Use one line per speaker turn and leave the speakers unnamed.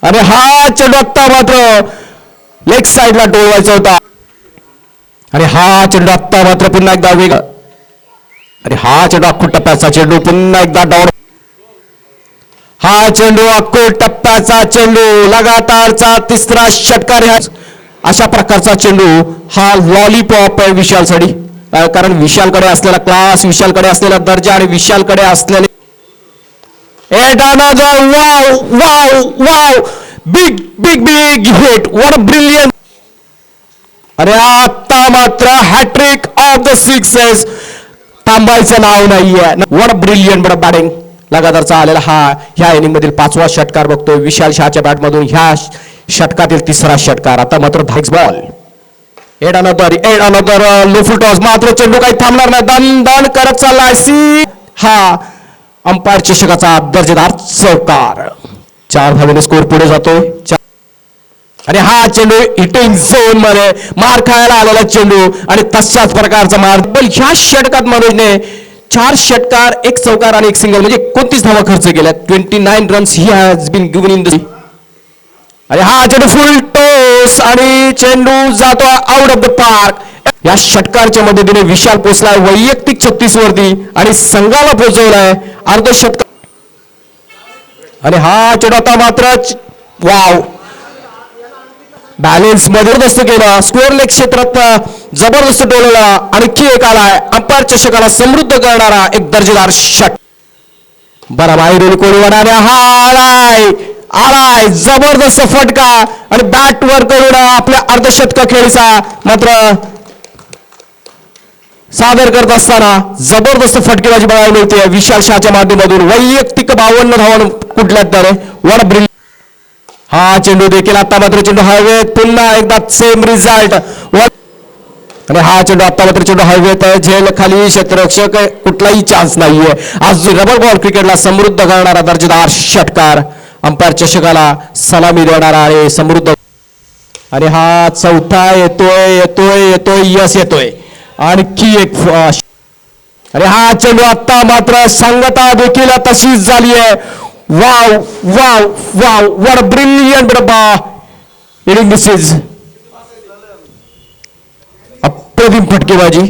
आणि हा चेंडू आत्ता मात्र लेग साईडला टोळवायचा होता आणि हा चेंडू आत्ता मात्र पुन्हा एकदा वेग आणि हा चेंडू अक्कू टप्प्याचा चेंडू पुन्हा एकदा डाऊन. हा चेंडू अक्कू टप्प्याचा चेंडू लगातारचा तिसरा षटकार. अशा प्रकारचा चेंडू हा लॉलीपॉप आहे विशालसाठी, कारण विशालकडे असलेला क्लास, विशालकडे असलेला दर्जा आणि विशालकडे असलेले wow wow wow big big big hit. What a brilliant. अरे आता मात्र हॅट्रिक ऑफ द सिक्सेस. थांबायचं नाव नाहीये. What a brilliant batting. लगातारचा आलेला हा ह्या इनिंग मधील 5वा षटकार बघतोय विशाल शहाच्या बॅट मधून. ह्या षटकातील 3रा षटकार. आता मात्र धाक्स ball. And another low full toss. मात्र चेंडू काही थांबणार नाही. दन दन करत चाललाय. सी हा अंपायर चषकाचा दर्जेदार चौकार. 4 धावेने स्कोर पुढे जातोय. आणि हा चेंडू हिटिंग झोन मध्ये मार खायला आलेला चेंडू आणि तशाच प्रकारचा मार. पण ह्या षटकात मनोजने 4 षटकार, 1 चौकार आणि 1 सिंगल म्हणजे 29 धावा खर्च केल्या. 29 runs he has been given in the. आणि हा चेंडू फुल टॉस आणि चेंडू जातो आउट ऑफ द पार्क. या षटकारच्या मदतीने विशाल पोचलाय वैयक्तिक 36 वरती आणि संघाला पोहोचवलाय अर्धशतक. आणि हा चेंडू आता मात्र वाव बॅलेन्स जबरदस्त केला. स्कोअर लेग क्षेत्रात जबरदस्त डोलला. आणखी एक आलाय अंपायर चषकाला समृद्ध करणारा एक दर्जेदार षट. बरा बाहेरून कोणी होणाऱ्या हा आलाय आलाय जबरदस्त फटका आणि बॅट वर करून आपल्या अर्धशतक खेळीचा मात्र सादर करत असताना जबरदस्त फटकेबाजी बघायला मिळते विशाल शहाच्या माध्यमातून. वैयक्तिक 52 धावा कुठल्यात तर वर ब्रिल. हा चेंडू देखील आता मात्र चेंडू हवेत. पुन्हा एकदा सेम रिझल्ट. आणि हा चेंडू आता मात्र चेंडू हवेत. झेल खाली क्षेत्ररक्षक कुठलाही चान्स नाहीये. आज रबर बॉल क्रिकेटला समृद्ध करणारा दर्जेदार षटकार. अंपायर चषकाला सलामी देणारा आहे समृद्ध. आणि हा चौथा येतोय येतोय येतोय यस येतोय. आणखी एक. आणि हा चेंडू आता मात्र सांगता देखील तशीच झाली आहे. Wow wow wow what a brilliant inning this is. अप्रतिम फटकेबाजी.